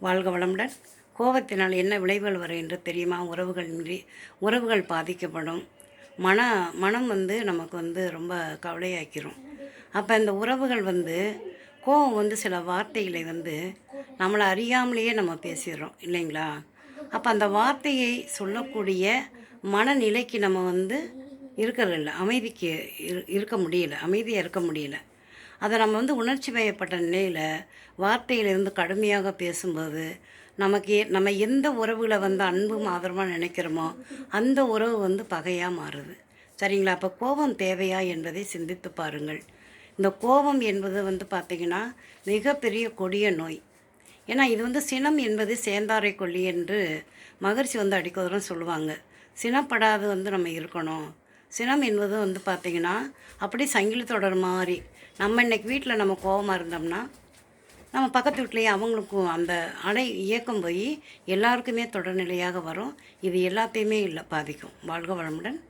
வாழ்க வளமுடன். கோபத்தினால் என்ன விளைவுகள் வரும் என்று தெரியுமா? உறவுகள் பாதிக்கப்படும். மனம் நமக்கு ரொம்ப கவலையாக்கிரும். அப்போ இந்த உறவுகள் கோபம் சில வார்த்தைகளை நம்மளை அறியாமலேயே நம்ம பேசிடுறோம் இல்லைங்களா? அப்போ அந்த வார்த்தையை சொல்லக்கூடிய மனநிலைக்கு நம்ம இருக்கிறதில்ல. இருக்க முடியல, அமைதியாக இருக்க முடியல. அதை நம்ம உணர்ச்சி வயப்பட்ட நிலையில் வார்த்தையிலிருந்து கடுமையாக பேசும்போது நம்ம எந்த உறவுகளை அன்பும் ஆதரவாக நினைக்கிறோமோ அந்த உறவு பகையாக மாறுது. சரிங்களா? அப்போ கோபம் தேவையா என்பதை சிந்தித்து பாருங்கள். இந்த கோபம் என்பது பார்த்திங்கன்னா மிகப்பெரிய கொடிய நோய். ஏன்னா இது சினம் என்பது சேந்தாரை கொல்லி என்று மகர்ஷி அடிக்கோதரம் சொல்லுவாங்க. சினப்படாது நம்ம இருக்கணும். சினம் என்பது பார்த்திங்கன்னா அப்படி சங்கிலி தொடர் மாதிரி. நம்ம இன்றைக்கி வீட்டில் நம்ம கோபமாக இருந்தோம்னா நம்ம பக்கத்து வீட்லேயே அவங்களுக்கும் அந்த அலை இயக்கம் போய் எல்லாருக்குமே தொடர்நிலையாக வரும். இது எல்லாத்தையுமே பாதிக்கும். வாழ்க வளமுடன்.